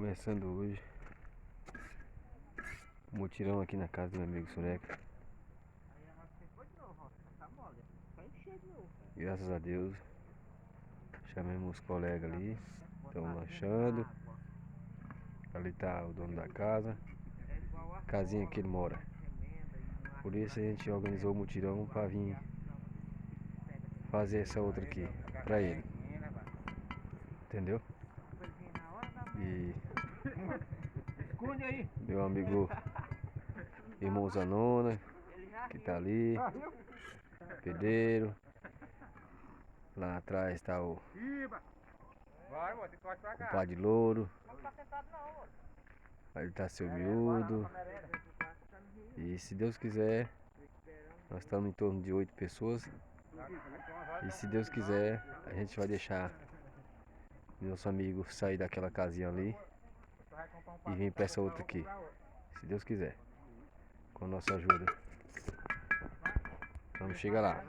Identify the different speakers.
Speaker 1: Começando hoje o mutirão aqui na casa do meu amigo Sureca. Graças a Deus, chamamos os colegas ali, estão lanchando. Ali tá o dono da casa, casinha que ele mora. Por isso a gente organizou o mutirão para vir fazer essa outra aqui pra ele, entendeu? E meu amigo irmão Zanona, que tá ali, pedreiro. Lá atrás tá o Padre Louro. Aí tá seu Miúdo. E se Deus quiser, nós estamos em torno de 8 pessoas. E se Deus quiser, a gente vai deixar nosso amigo sair daquela casinha ali e vir pra essa outra aqui. Se Deus quiser, com a nossa ajuda. Vamos chegar lá.